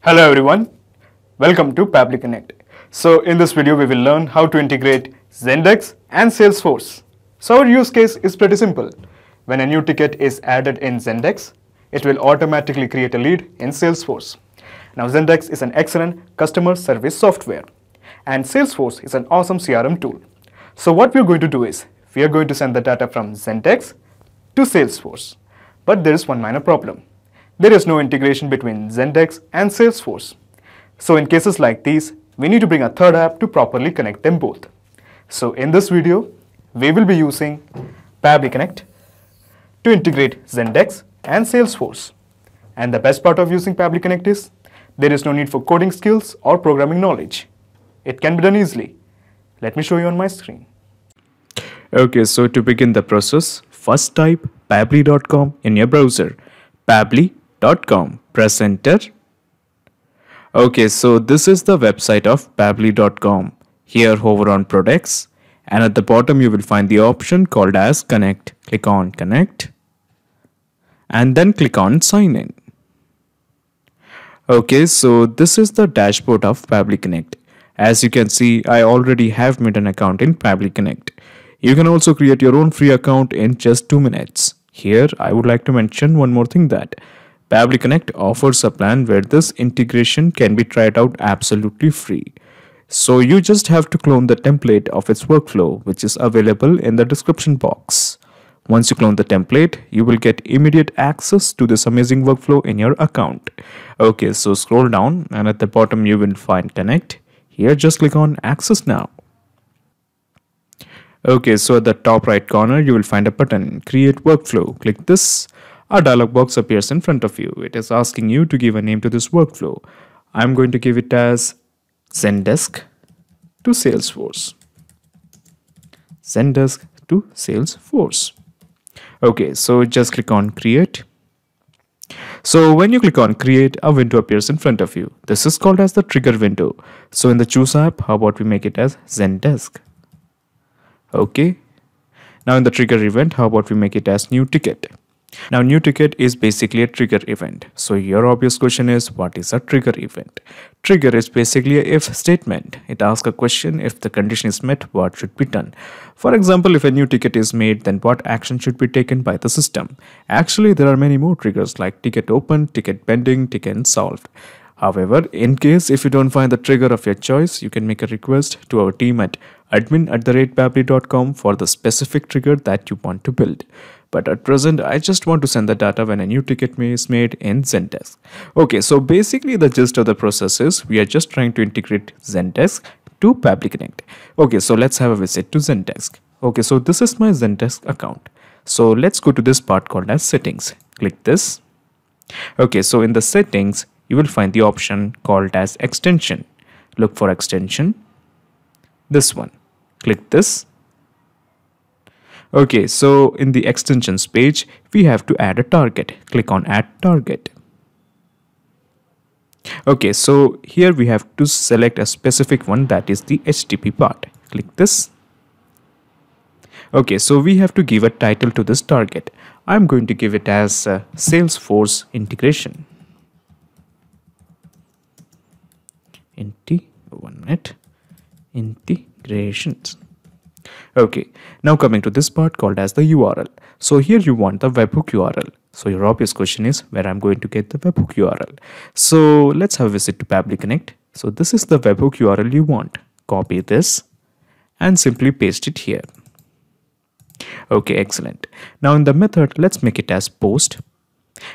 Hello everyone, welcome to Pabbly Connect. So in this video we will learn how to integrate Zendesk and Salesforce. So our use case is pretty simple. When a new ticket is added in Zendesk, it will automatically create a lead in Salesforce. Now Zendesk is an excellent customer service software and Salesforce is an awesome CRM tool. So what we are going to do is, we are going to send the data from Zendesk to Salesforce. But there is one minor problem. There is no integration between Zendesk and Salesforce. So in cases like these, we need to bring a third app to properly connect them both. So in this video, we will be using Pabbly Connect to integrate Zendesk and Salesforce. And the best part of using Pabbly Connect is, there is no need for coding skills or programming knowledge. It can be done easily. Let me show you on my screen. Okay, so to begin the process, first type pabbly.com in your browser. Pabbly.com. Press enter. Okay, so this is the website of pabbly.com. Here hover on products and at the bottom you will find the option called as connect. Click on connect and then click on sign in. Okay, so this is the dashboard of Pabbly Connect. As you can see, I already have made an account in Pabbly Connect. You can also create your own free account in just 2 minutes. Here, I would like to mention one more thing, that Pabbly Connect offers a plan where this integration can be tried out absolutely free. So you just have to clone the template of its workflow, which is available in the description box. Once you clone the template, you will get immediate access to this amazing workflow in your account. Okay, so scroll down and at the bottom you will find connect. Here, just click on access now. Okay, so at the top right corner, you will find a button, create workflow. Click this. A dialog box appears in front of you. It is asking you to give a name to this workflow. I'm going to give it as Zendesk to Salesforce. Zendesk to Salesforce. Okay, so just click on create. So when you click on create, a window appears in front of you. This is called as the trigger window. So in the choose app, how about we make it as Zendesk? Okay, now in the trigger event, how about we make it as new ticket? Now new ticket is basically a trigger event. So your obvious question is, what is a trigger event? Trigger is basically a if statement. It asks a question, if the condition is met, what should be done? For example, if a new ticket is made, then what action should be taken by the system? Actually, there are many more triggers like ticket open, ticket pending, ticket solved. However, in case if you don't find the trigger of your choice, you can make a request to our team at admin@pabbly.com for the specific trigger that you want to build. But at present, I just want to send the data when a new ticket is made in Zendesk. Okay, so basically the gist of the process is we are just trying to integrate Zendesk to Pabbly Connect. Okay, so let's have a visit to Zendesk. Okay, so this is my Zendesk account. So let's go to this part called as settings. Click this. Okay, so in the settings, you will find the option called as extension. Look for extension. This one. Click this. Okay, so in the extensions page, we have to add a target. Click on add target. Okay, so here we have to select a specific one, that is the HTTP part. Click this. Okay, so we have to give a title to this target. I'm going to give it as Salesforce integration. Integrations. Okay, now coming to this part called as the URL. So here you want the webhook URL. So your obvious question is where I'm going to get the webhook URL. So let's have a visit to Pabbly Connect. So this is the webhook URL you want. Copy this and simply paste it here. Okay, excellent. Now in the method, let's make it as post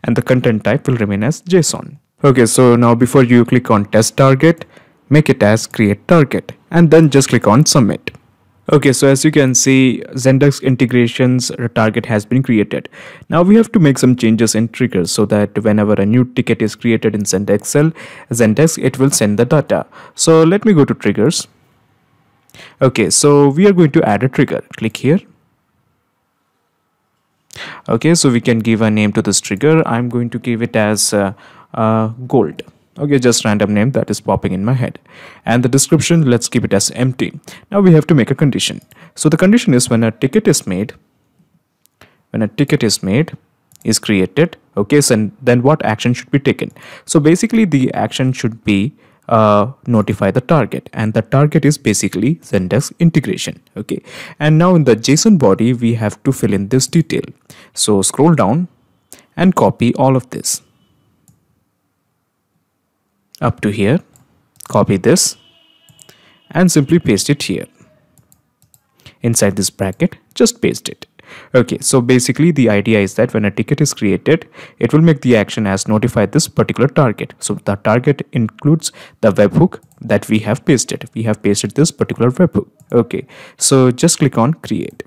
and the content type will remain as JSON. Okay, so now before you click on test target, make it as create target and then just click on submit. Okay, so as you can see, Zendesk integrations target has been created. Now we have to make some changes in triggers so that whenever a new ticket is created in Zendesk, it will send the data. So let me go to triggers. Okay, so we are going to add a trigger. Click here. Okay, so we can give a name to this trigger. I'm going to give it as gold. Okay, just random name that is popping in my head. And the description, let's keep it as empty. Now we have to make a condition. So the condition is when a ticket is made, is created, Okay, so then what action should be taken? So basically the action should be notify the target, and the target is basically Zendesk integration. Okay, and now in the JSON body we have to fill in this detail. So scroll down and copy all of this up to here, copy this and simply paste it here inside this bracket. Just paste it. Okay, so basically the idea is that when a ticket is created, it will make the action as notify this particular target. So the target includes the webhook that we have pasted. We have pasted this particular webhook. Okay, so just click on create.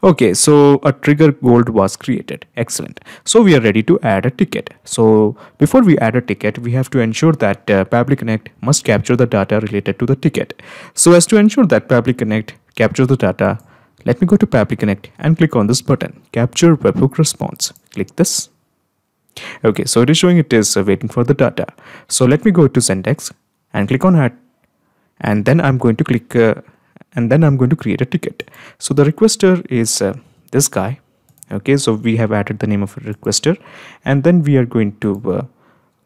Okay, so a trigger gold was created. Excellent. So we are ready to add a ticket. So before we add a ticket, we have to ensure that Pabbly Connect must capture the data related to the ticket. So as to ensure that Pabbly Connect capture the data, let me go to Pabbly Connect and click on this button, capture webhook response. Click this. Okay, so it is showing it is waiting for the data. So let me go to Zendesk and click on add, and then I'm going to click and then I'm going to create a ticket. So the requester is this guy. Okay, so we have added the name of a requester, and then we are going to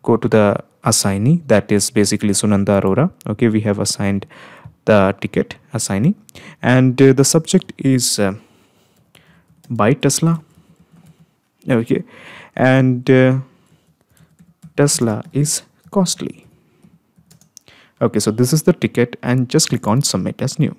go to the assignee, that is basically Sunanda Arora. Okay, we have assigned the ticket assignee, and the subject is buy Tesla. Okay, and Tesla is costly. Okay, so this is the ticket, and just click on submit as new.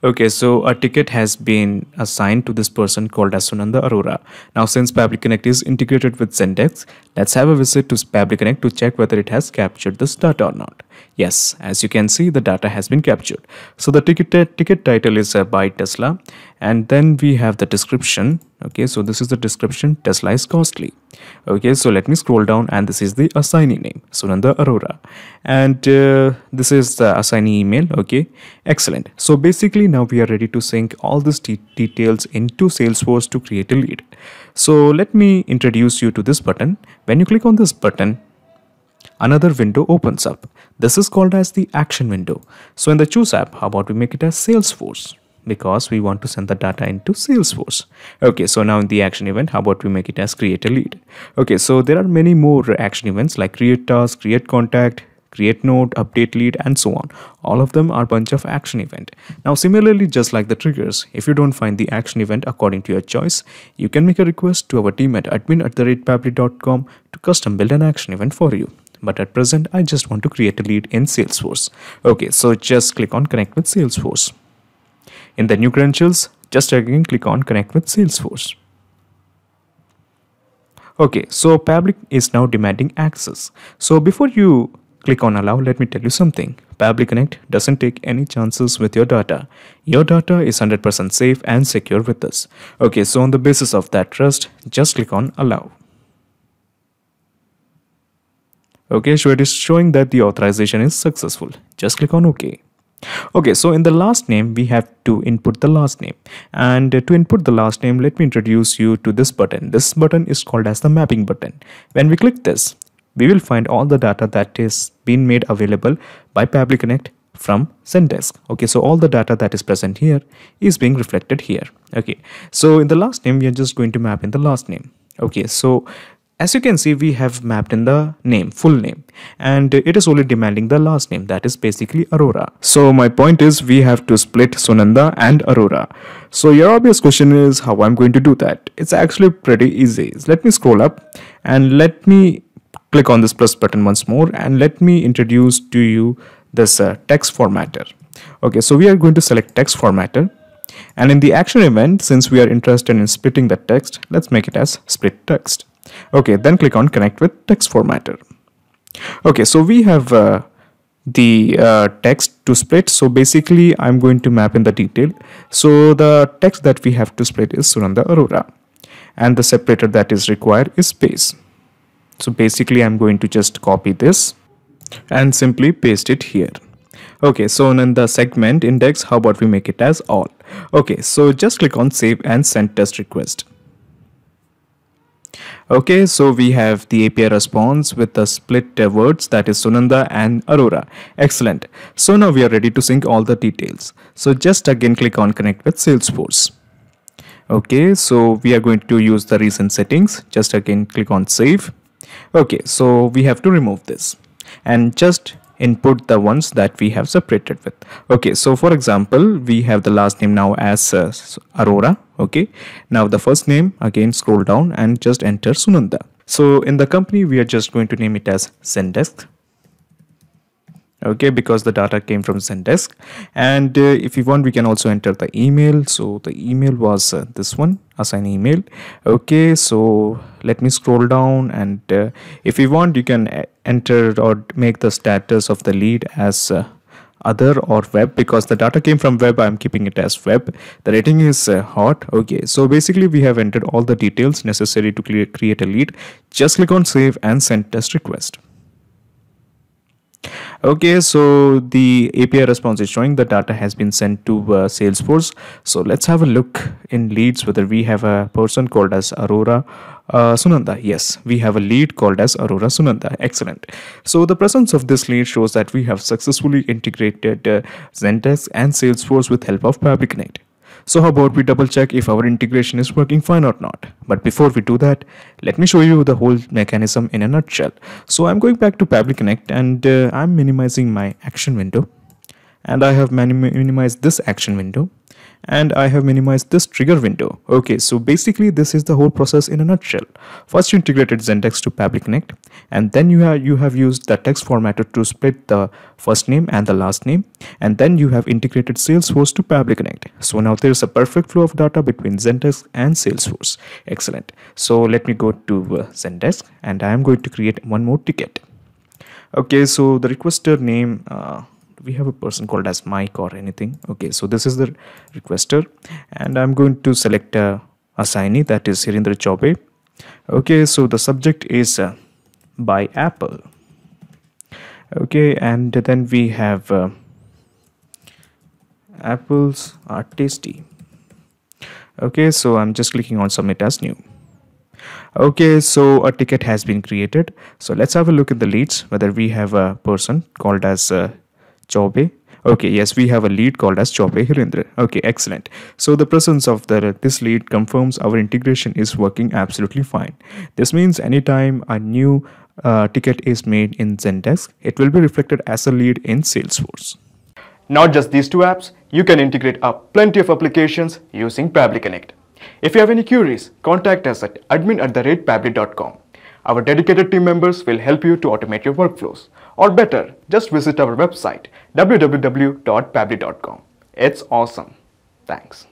Okay, so a ticket has been assigned to this person called as Sunanda Arora. Now since Pabbly Connect is integrated with Zendesk, let's have a visit to Pabbly Connect to check whether it has captured this data or not. Yes, as you can see, the data has been captured. So the ticket title is buy Tesla, and then we have the description. Okay, so this is the description, Tesla is costly. Okay, so let me scroll down, and this is the assignee name, Sunanda Arora, and this is the assignee email. Okay, excellent. So basically now we are ready to sync all these details into Salesforce to create a lead. So let me introduce you to this button. When you click on this button, another window opens up. This is called as the action window. So in the choose app, how about we make it as Salesforce, because we want to send the data into Salesforce. Okay, so now in the action event, how about we make it as create a lead. Okay, so there are many more action events like create task, create contact, create note, update lead, and so on. All of them are a bunch of action event. Now similarly, just like the triggers, if you don't find the action event according to your choice, you can make a request to our team at admin@pabbly.com to custom build an action event for you. But at present, I just want to create a lead in Salesforce. Okay, so just click on connect with Salesforce. In the new credentials, just again click on connect with Salesforce. Okay, so Pabbly is now demanding access. So before you click on allow, let me tell you something. Pabbly Connect doesn't take any chances with your data. Your data is 100% safe and secure with us. Okay, so on the basis of that trust, just click on allow. Okay, so it is showing that the authorization is successful. Just click on OK. Okay, so in the last name, we have to input the last name. And to input the last name, let me introduce you to this button. This button is called as the mapping button. When we click this, we will find all the data that is being made available by Pabbly Connect from Zendesk. Okay, so all the data that is present here is being reflected here. Okay, so in the last name, we are just going to map in the last name. Okay, so as you can see, we have mapped in the name, full name, and it is only demanding the last name, that is basically Arora. So my point is we have to split Sunanda and Arora. So your obvious question is how I'm going to do that. It's actually pretty easy. Let me scroll up and let me click on this plus button once more, and let me introduce to you this text formatter. Okay, so we are going to select text formatter, and in the action event, since we are interested in splitting the text, let's make it as split text. Okay, then click on connect with text formatter. Okay, so we have the text to split. So basically I'm going to map in the detail. So the text that we have to split is Sunanda Arora, and the separator that is required is space. So basically I'm going to just copy this and simply paste it here. Okay, so in the segment index, how about we make it as all. Okay, so just click on save and send test request. Okay, so we have the API response with the split words, that is Sunanda and Arora. Excellent. So now we are ready to sync all the details. So just again click on connect with Salesforce. Okay, so we are going to use the recent settings. Just again click on save. Okay, so we have to remove this and just input the ones that we have separated with. Okay, so for example, we have the last name now as Aurora. Okay, now the first name, again scroll down and just enter Sunanda. So in the company, we are just going to name it as Zendesk. Okay, because the data came from Zendesk. And if you want, we can also enter the email. So the email was this one, assign email. Okay, so let me scroll down, and if you want, you can enter or make the status of the lead as other or web. Because the data came from web, I'm keeping it as web. The rating is hot. Okay, so basically we have entered all the details necessary to create a lead. Just click on save and send test request. Okay, so the API response is showing the data has been sent to Salesforce. So let's have a look in leads whether we have a person called as Aurora Sunanda. Yes, we have a lead called as Aurora Sunanda. Excellent. So the presence of this lead shows that we have successfully integrated Zendesk and Salesforce with help of Pabbly Connect. So how about we double check if our integration is working fine or not. But before we do that, let me show you the whole mechanism in a nutshell. So I'm going back to Pabbly Connect, and I'm minimizing my action window, and I have minimized this action window, and I have minimized this trigger window. Okay, so basically this is the whole process in a nutshell. First you integrated Zendesk to Pabbly Connect, and then you have used the text formatter to split the first name and the last name, and then you have integrated Salesforce to Pabbly Connect. So now there is a perfect flow of data between Zendesk and Salesforce. Excellent. So let me go to Zendesk, and I am going to create one more ticket. Okay, so the requester name, we have a person called as Mike or anything. Okay, so this is the requester, and I'm going to select a assignee, that is Hirendra Chaube. Okay, so the subject is by Apple. Okay, and then we have apples are tasty. Okay, so I'm just clicking on submit as new. Okay, so a ticket has been created. So let's have a look at the leads whether we have a person called as Chaube. Okay, yes, we have a lead called as Chaube Hirendra. Okay, excellent. So the presence of this lead confirms our integration is working absolutely fine. This means anytime a new ticket is made in Zendesk, it will be reflected as a lead in Salesforce. Not just these two apps, you can integrate up plenty of applications using Pabbly Connect. If you have any queries, contact us at admin@pabbly.com. Our dedicated team members will help you to automate your workflows. Or better, just visit our website www.pabbly.com. It's awesome. Thanks.